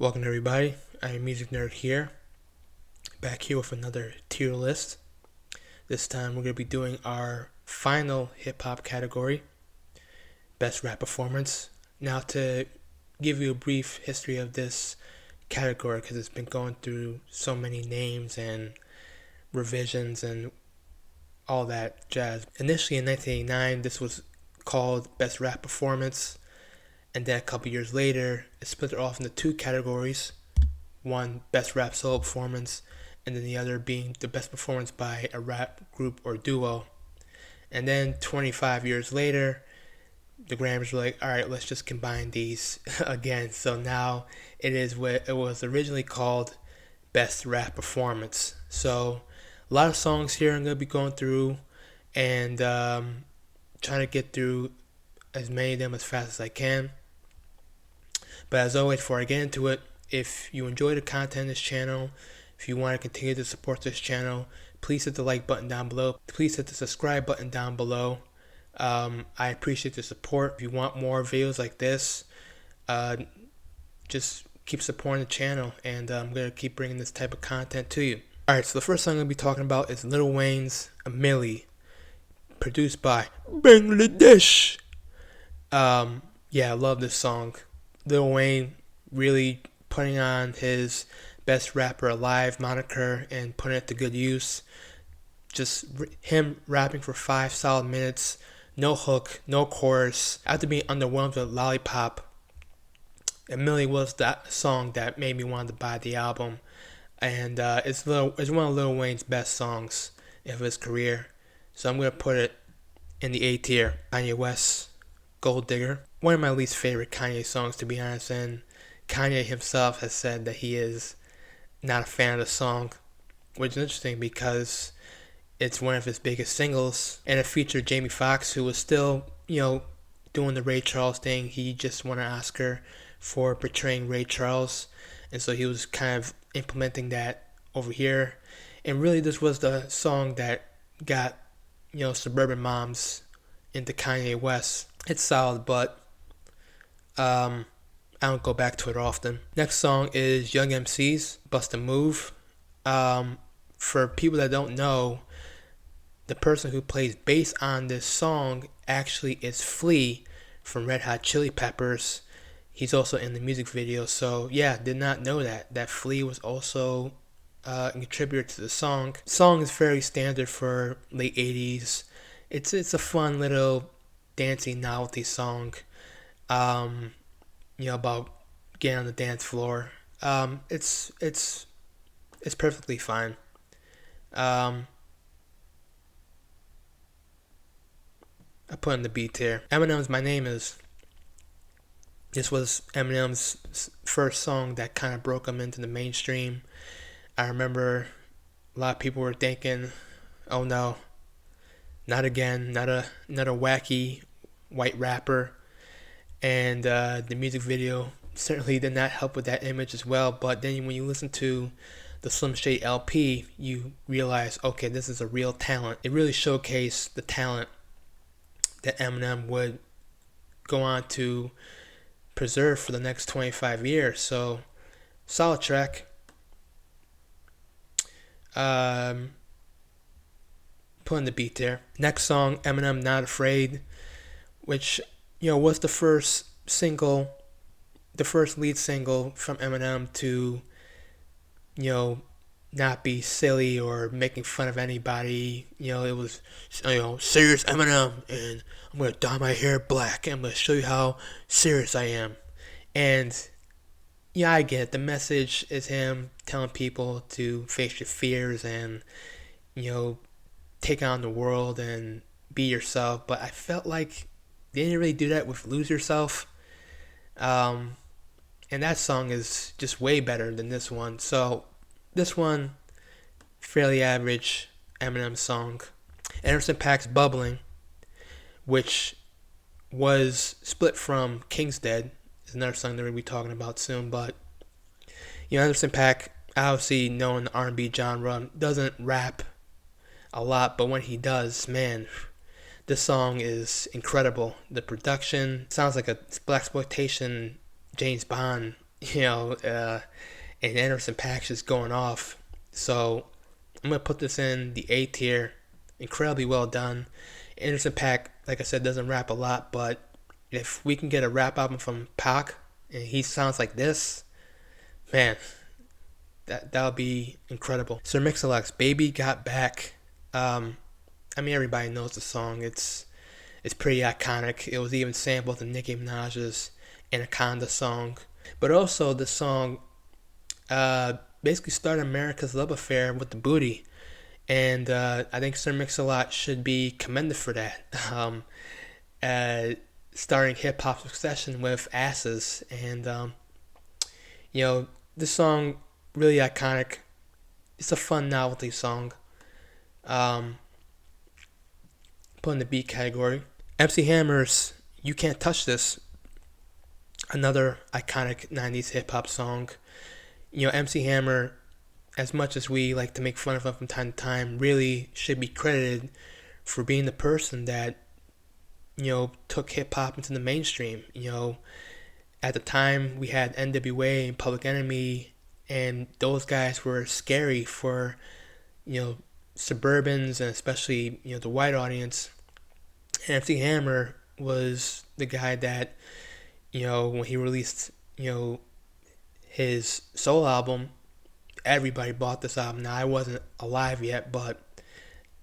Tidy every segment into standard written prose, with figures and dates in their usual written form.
Welcome everybody, IAmAMusicNerd here, back here with another tier list. This time we're going to be doing our final hip-hop category, Best Rap Performance. Now to give you a brief history of this category, because it's been going through so many names and revisions and all that jazz. Initially in 1989 this was called Best Rap Performance. And then a couple years later, it split off into two categories. One, Best Rap Solo Performance, and then the other being the best performance by a rap group or duo. And then 25 years later, the Grammys were like, alright, let's just combine these again. So now it is what it was originally called, Best Rap Performance. So a lot of songs here I'm going to be going through and trying to get through as many of them as fast as I can. But as always, before I get into it, if you enjoy the content of this channel, if you want to continue to support this channel, please hit the like button down below. Please hit the subscribe button down below. I appreciate the support. If you want more videos like this, just keep supporting the channel, and I'm going to keep bringing this type of content to you. Alright, so the first song I'm going to be talking about is Lil Wayne's A Milli, produced by Bangladesh. Yeah, I love this song. Lil Wayne really putting on his best rapper alive moniker and putting it to good use. Just him rapping for 5 solid minutes, no hook, no chorus. After being underwhelmed with Lollipop, A Milli was that song that made me want to buy the album. And it's one of Lil Wayne's best songs of his career. So I'm going to put it in the A tier. Kanye West, Gold Digger. One of my least favorite Kanye songs, to be honest, and Kanye himself has said that he is not a fan of the song, which is interesting because it's one of his biggest singles, and it featured Jamie Foxx, who was still, doing the Ray Charles thing. He just won an Oscar for portraying Ray Charles, and so he was kind of implementing that over here. And really, this was the song that got, suburban moms into Kanye West. It's solid, but I don't go back to it often. Next song is Young MC's Bust a Move. For people that don't know, the person who plays bass on this song actually is Flea from Red Hot Chili Peppers. He's also in the music video. So yeah, did not know that Flea was also a contributor to the song. The song is very standard for late 80s. It's a fun little dancing novelty song. About getting on the dance floor. It's perfectly fine. I put in the B tier. Eminem's My Name Is. This was Eminem's first song that kind of broke him into the mainstream. I remember a lot of people were thinking, oh no, not again, not a wacky white rapper. And the music video certainly did not help with that image as well. But then when you listen to the Slim Shady LP, you realize, okay, this is a real talent. It really showcased the talent that Eminem would go on to preserve for the next 25 years. So, solid track. Putting the beat there. Next song, Eminem, Not Afraid, which was the first lead single from Eminem to, not be silly or making fun of anybody. It was, serious Eminem, and I'm going to dye my hair black, and I'm going to show you how serious I am. And, I get it. The message is him telling people to face your fears and, take on the world and be yourself. But I felt like they didn't really do that with Lose Yourself. And that song is just way better than this one. So this one, fairly average Eminem song. Anderson .Paak's Bubbling, which was split from King's Dead, is another song that we'll be talking about soon. But Anderson .Paak, obviously known in the R&B genre, doesn't rap a lot, but when he does, man, this song is incredible. The production sounds like a blaxploitation James Bond you know, and Anderson .Paak's just going off. So I'm gonna put this in the A tier. Incredibly well done. Anderson .Paak, like I said, doesn't rap a lot, but if we can get a rap album from Pac and he sounds like this, man, that'll be incredible. Sir Mix-a-Lot's "Baby Got Back." I mean, everybody knows the song. It's pretty iconic. It was even sampled in Nicki Minaj's Anaconda song. But also, the song basically started America's love affair with the booty. And I think Sir Mix-a-Lot should be commended for that. Starting hip-hop succession with asses. And, this song, really iconic. It's a fun novelty song. Put in the B category. MC Hammer's "You Can't Touch This," another iconic 90s hip-hop song. MC Hammer, as much as we like to make fun of him from time to time, really should be credited for being the person that, took hip-hop into the mainstream. At the time, we had NWA and Public Enemy, and those guys were scary for, suburbans and especially, the white audience. And MC Hammer was the guy that, when he released, his solo album, everybody bought this album. Now, I wasn't alive yet, but,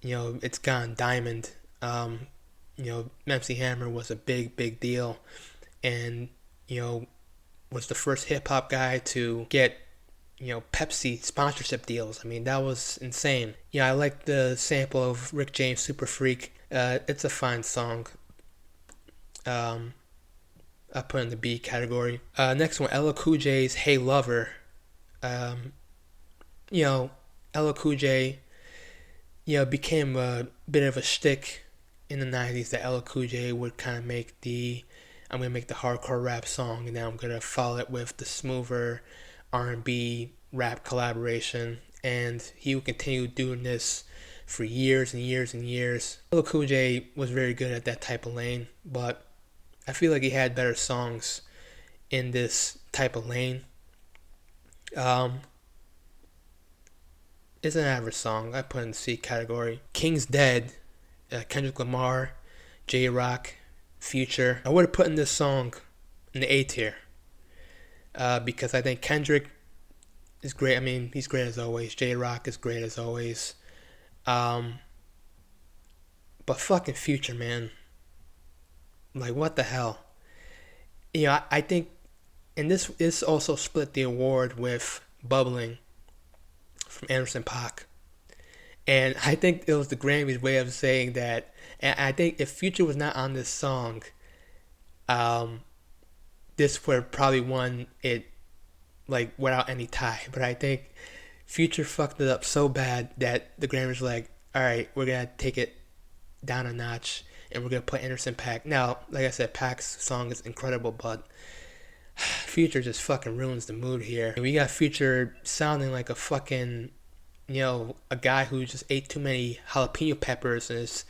it's gone diamond. MC Hammer was a big, big deal, and, was the first hip-hop guy to get, Pepsi sponsorship deals. I mean, that was insane. I like the sample of Rick James' Super Freak. It's a fine song. I put in the B category. Next one, LL Cool J's "Hey Lover." LL Cool J, became a bit of a shtick in the 90s that LL Cool J would kind of make I'm going to make the hardcore rap song, and now I'm going to follow it with the smoother R&B rap collaboration. And he would continue doing this for years and years and years. LL Cool J was very good at that type of lane, but I feel like he had better songs in this type of lane. It's an average song. I put in the C category. King's Dead, Kendrick Lamar, J-Rock, Future. I would have put in this song in the A tier because I think Kendrick is great. I mean, he's great as always. J-Rock is great as always. But fucking Future, man. Like, what the hell? I think, and this also split the award with Bubbling from Anderson .Paak. And I think it was the Grammys' way of saying that. And I think if Future was not on this song, this would have probably won it, like, without any tie. But I think Future fucked it up so bad that the Grammys were like, all right, we're going to take it down a notch, and we're going to put Anderson .Paak. Now, like I said, Paak's song is incredible, but Future just fucking ruins the mood here. And we got Future sounding like a fucking, a guy who just ate too many jalapeno peppers and is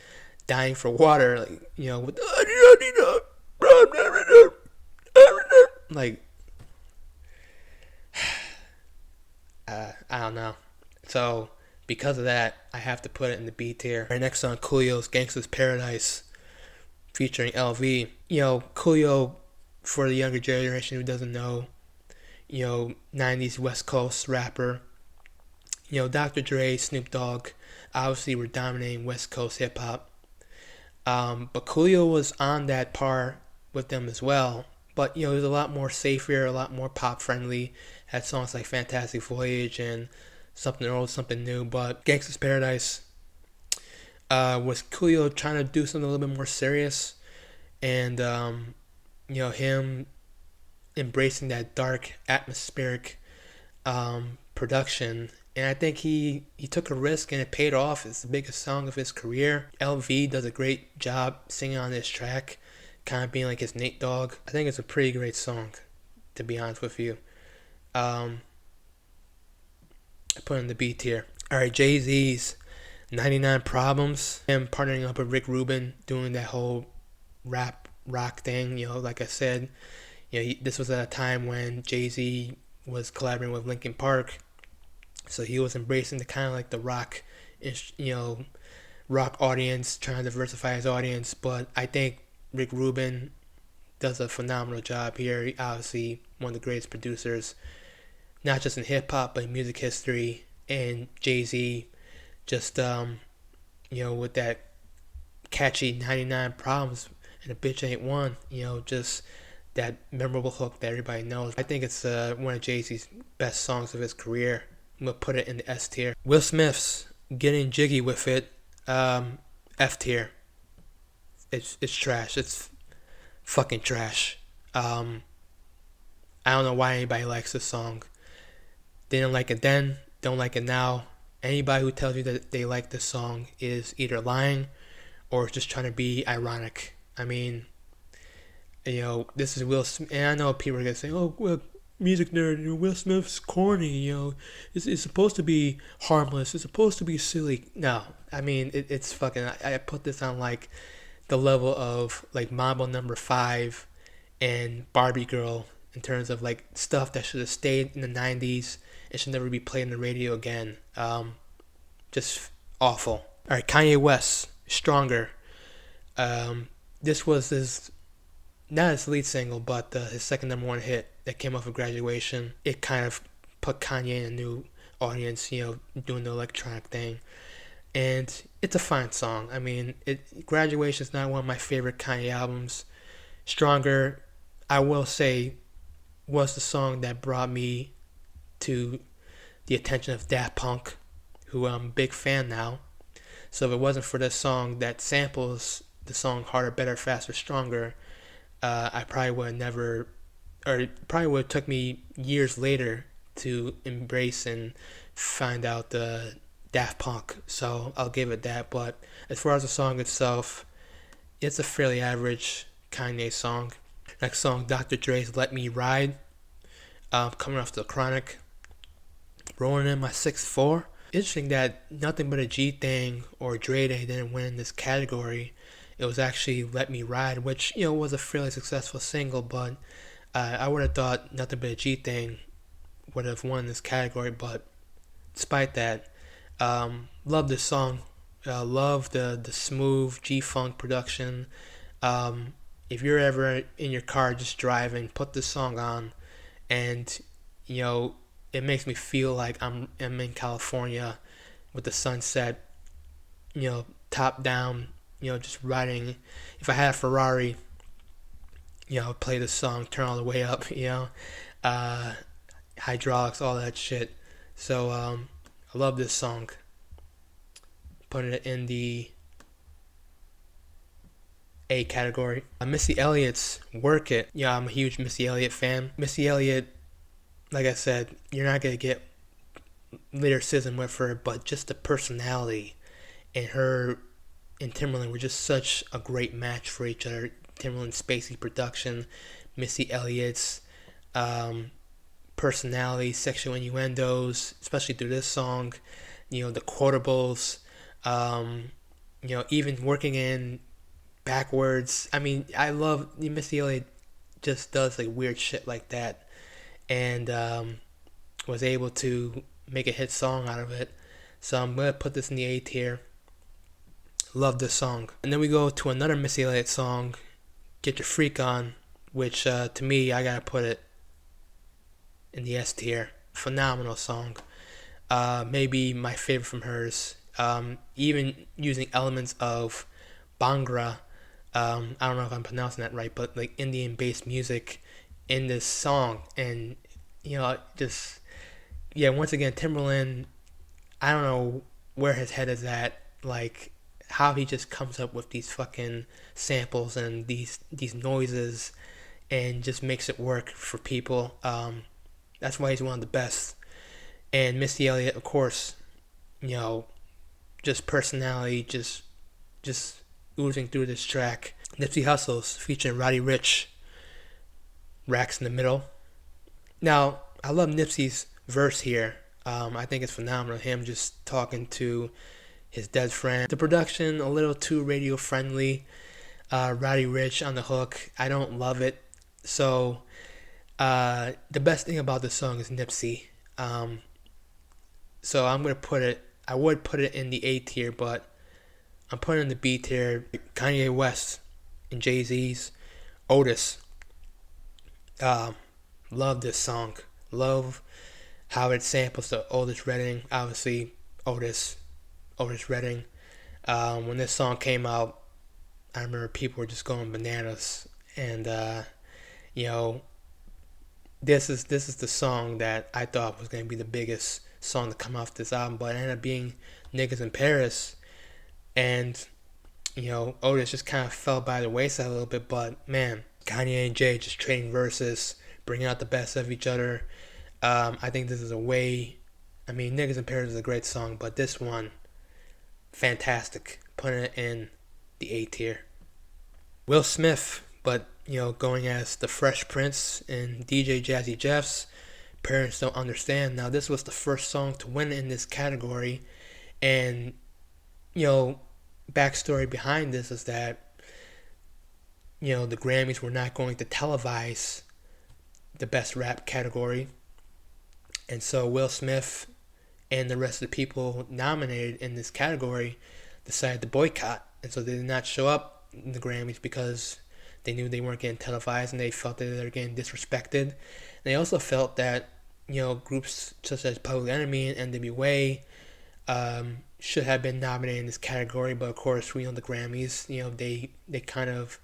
dying for water, like, with like, I don't know. So, because of that, I have to put it in the B tier. Our next song, Coolio's "Gangsta's Paradise," featuring LV. Coolio, for the younger generation who doesn't know, 90s West Coast rapper. Dr. Dre, Snoop Dogg, obviously were dominating West Coast hip-hop. But Coolio was on that par with them as well. But, he was a lot more safer, a lot more pop-friendly. Had songs like Fantastic Voyage and Something Old, Something New. But Gangsta's Paradise was Coolio trying to do something a little bit more serious. And, him embracing that dark, atmospheric production. And I think he took a risk and it paid off. It's the biggest song of his career. LV does a great job singing on this track, kind of being like his Nate Dogg. I think it's a pretty great song, to be honest with you. I put it in the B tier. Alright, Jay-Z's 99 Problems. Him partnering up with Rick Rubin, doing that whole rap rock thing. Like I said, This was at a time when Jay-Z was collaborating with Linkin Park, so he was embracing the kind of like the rock, rock audience, trying to diversify his audience. But I think Rick Rubin does a phenomenal job here. He obviously one of the greatest producers, not just in hip hop but in music history. And Jay-Z, just with that catchy 99 Problems and a Bitch Ain't One, just that memorable hook that everybody knows. I think it's one of Jay-Z's best songs of his career. I'm gonna put it in the S tier. Will Smith's Getting Jiggy with It, F tier. It's trash. It's fucking trash. I don't know why anybody likes this song. They didn't like it then, don't like it now. Anybody who tells you that they like this song is either lying or just trying to be ironic. I mean, this is Will Smith, and I know people are gonna say, "Oh, well, music nerd, Will Smith's corny." It's supposed to be harmless. It's supposed to be silly. No, I mean, it's fucking. I put this on like the level of like Mambo Number 5 and Barbie Girl in terms of like stuff that should have stayed in the 90s and should never be played on the radio again. Just awful. All right, Kanye West, Stronger. This was not his lead single, but his second number one hit that came off of Graduation. It kind of put Kanye in a new audience, doing the electronic thing. And it's a fine song. I mean, Graduation is not one of my favorite Kanye albums. Stronger, I will say, was the song that brought me to the attention of Daft Punk, who I'm a big fan now. So if it wasn't for this song that samples the song Harder, Better, Faster, Stronger, I probably would have never, or it probably would have took me years later to embrace and find out the Daft Punk. So I'll give it that. But as far as the song itself, it's a fairly average Kanye song. Next song, Dr. Dre's Let Me Ride, coming off the Chronic. Rolling in my 6'4". Interesting that Nothing But a G Thing or Dre Day didn't win in this category. It was actually Let Me Ride, which was a fairly successful single, but I would have thought Nothing But a G Thing would have won this category. But despite that, love this song. Love the smooth G-Funk production. If you're ever in your car just driving, put this song on, and it makes me feel like I'm in California with the sunset, top down, just riding. If I had a Ferrari, play this song, turn all the way up, hydraulics, all that shit. So I love this song. Putting it in the A category. Missy Elliott's Work It. I'm a huge Missy Elliott fan. Missy Elliott, like I said, you're not going to get lyricism with her, but just the personality, and her and Timberland were just such a great match for each other. Timberland's spacey production, Missy Elliott's personality, sexual innuendos, especially through this song, the quotables, even working in backwards. I mean, I love Missy Elliott, just does like weird shit like that, and was able to make a hit song out of it. So I'm gonna put this in the A tier. Love this song. And then we go to another Missy Elliott song, Get Your Freak On, which to me, I gotta put it in the S tier. Phenomenal song. Maybe my favorite from hers. Even using elements of Bhangra. I don't know if I'm pronouncing that right, but like Indian-based music in this song. And, once again, Timberland, I don't know where his head is at. Like, how he just comes up with these fucking samples and these noises and just makes it work for people. That's why he's one of the best. And Missy Elliott, of course, just personality, just oozing through this track. Nipsey Hussle's featuring Roddy Ricch, Racks in the Middle. Now, I love Nipsey's verse here. I think it's phenomenal. Him just talking to his dead friend. The production, a little too radio friendly. Roddy Ricch on the hook. I don't love it. So The best thing about this song is Nipsey. Um, so I'm gonna put it. I would put it in the A tier, but I'm putting it in the B tier. Kanye West and Jay-Z's Otis. Um, love this song. Love how it samples the Otis Redding. Obviously, Otis Redding. When this song came out, I remember people were just going bananas, and you know, this is the song that I thought was gonna be the biggest song to come off this album, but it ended up being "Niggas in Paris," and Otis just kind of fell by the wayside a little bit. But man, Kanye and Jay just trading verses, bringing out the best of each other. I think this is a way. I mean, "Niggas in Paris" is a great song, but this one, fantastic. Putting it in the A tier. Will Smith, but going as the Fresh Prince in DJ Jazzy Jeff's Parents Don't Understand. Now, this was the first song to win in this category, and backstory behind this is that the Grammys were not going to televise the best rap category, and so Will Smith and the rest of the people nominated in this category decided to boycott, and so they did not show up in the Grammys because they knew they weren't getting televised, and they felt that they were getting disrespected. And they also felt that groups such as Public Enemy and NWA should have been nominated in this category, but of course we know the Grammys, they kind of,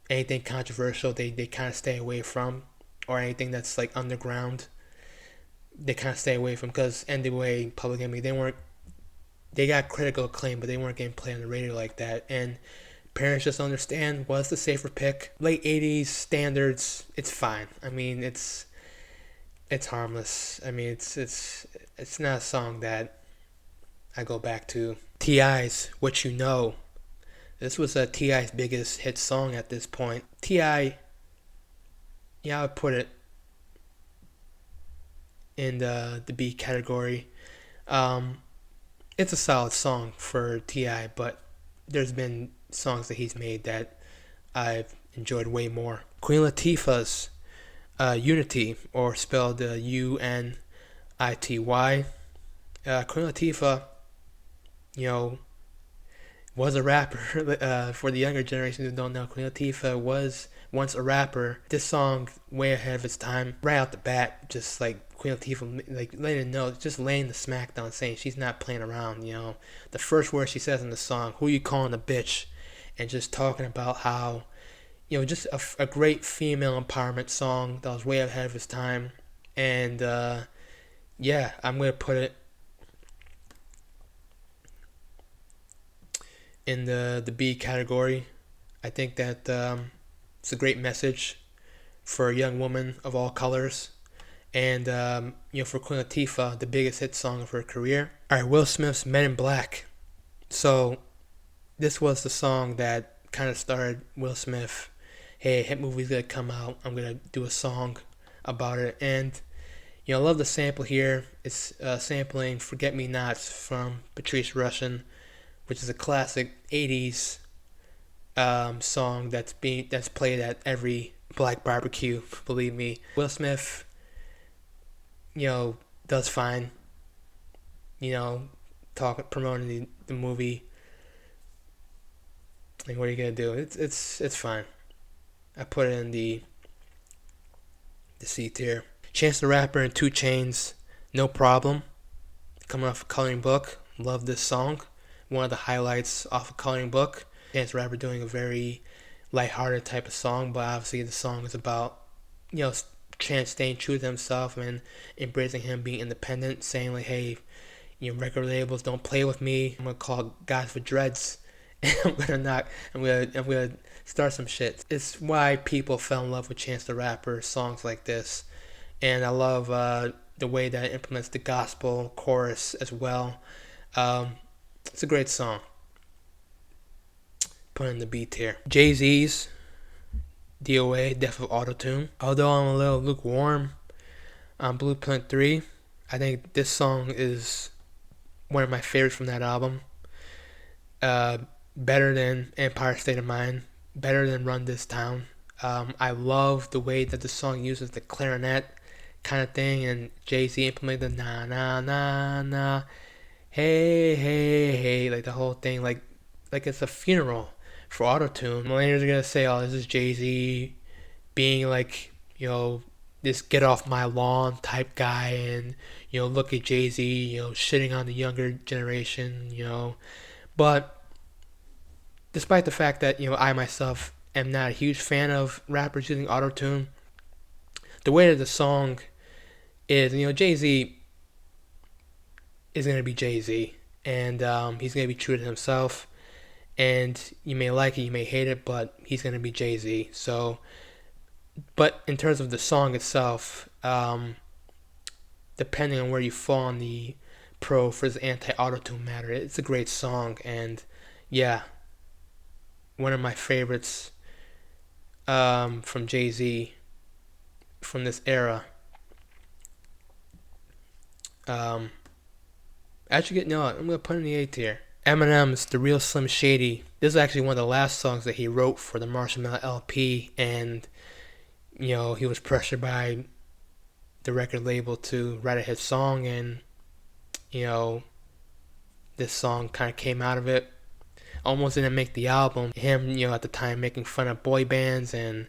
anything controversial they kind of stay away from, or anything that's like underground they kind of stay away from, because NWA, Public Enemy, they got critical acclaim, but they weren't getting played on the radio like that. And Parents Just Understand was the safer pick. Late 80s standards, it's fine. I mean, it's harmless. I mean, it's not a song that I go back to. T.I.'s What You Know. This was T.I.'s biggest hit song at this point. T.I., I would put it in the B category. It's a solid song for T.I., but there's been songs that he's made that I've enjoyed way more. Queen Latifah's Unity, or spelled Unity. Queen Latifah, was a rapper. For the younger generation who don't know, Queen Latifah was once a rapper. This song, way ahead of its time, right out the bat, just like Queen Latifah, like letting it know, just laying the smack down, saying she's not playing around. The first word she says in the song, "Who you calling a bitch?" And just talking about how, just a great female empowerment song that was way ahead of its time. And I'm gonna put it in the B category. I think that it's a great message for a young woman of all colors, and for Queen Latifah, the biggest hit song of her career. All right, Will Smith's Men in Black. So this was the song that kind of started Will Smith. Hey, a hit movie's gonna come out. I'm gonna do a song about it, and I love the sample here. It's sampling "Forget Me Nots" from Patrice Rushen, which is a classic '80s song that's played at every black barbecue. Believe me, Will Smith, does fine. Promoting the movie. Like, what are you gonna do? It's fine. I put it in the C tier. Chance the Rapper and 2 Chainz, No Problem. Coming off a Coloring Book. Love this song. One of the highlights off a Coloring Book. Chance the Rapper doing a very lighthearted type of song, but obviously the song is about, Chance staying true to himself and embracing him being independent, saying like, hey, record labels don't play with me. I'm gonna call guys for dreads. I'm gonna start some shit. It's why people fell in love with Chance the Rapper, songs like this, and I love the way that it implements the gospel chorus as well. It's a great song. Put in the B tier. Jay-Z's DOA, Death of Autotune. Although I'm a little lukewarm on Blueprint 3, I think this song is one of my favorites from that album. Better than Empire State of Mind, better than Run This Town. I love the way that the song uses the clarinet kind of thing, and Jay-Z implemented the na na na na, hey hey hey, like the whole thing, like it's a funeral for autotune. Millennials are gonna say, "Oh, this is Jay-Z being like, this get off my lawn type guy," and look at Jay-Z, shitting on the younger generation, But despite the fact that I myself am not a huge fan of rappers using autotune, the way that the song is, Jay-Z is gonna be Jay-Z, and he's gonna be true to himself. And you may like it, you may hate it, but he's gonna be Jay-Z. So, but in terms of the song itself, depending on where you fall on the pro versus anti-autotune matter, it's a great song, and yeah, one of my favorites from Jay-Z from this era. Actually, no, I'm gonna put it in the A tier. Eminem's "The Real Slim Shady." This is actually one of the last songs that he wrote for the Marshmallow LP, and he was pressured by the record label to write a hit song, and this song kind of came out of it. Almost didn't make the album. Him, at the time making fun of boy bands and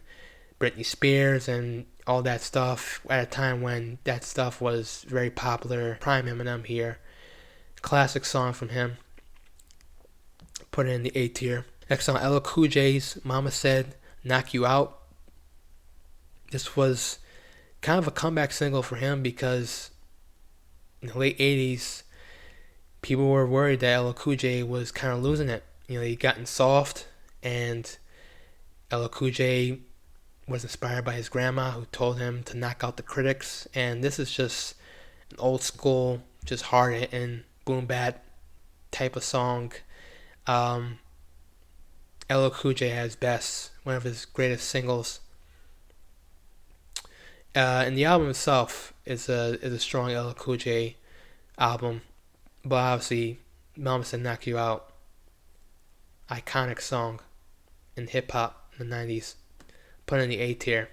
Britney Spears and all that stuff at a time when that stuff was very popular. Prime Eminem here. Classic song from him. Put it in the A tier. Next song, LL Cool J's "Mama Said Knock You Out." This was kind of a comeback single for him because in the late 80s, people were worried that LL Cool J was kind of losing it. He'd gotten soft, and LL Cool J was inspired by his grandma who told him to knock out the critics. And this is just an old school, just hard hitting, boom bap type of song. LL Cool J has Best, one of his greatest singles. And the album itself is a strong LL Cool J album, but obviously, "Mama Said Knock You Out," iconic song in hip hop in the '90s. Put it in the A tier.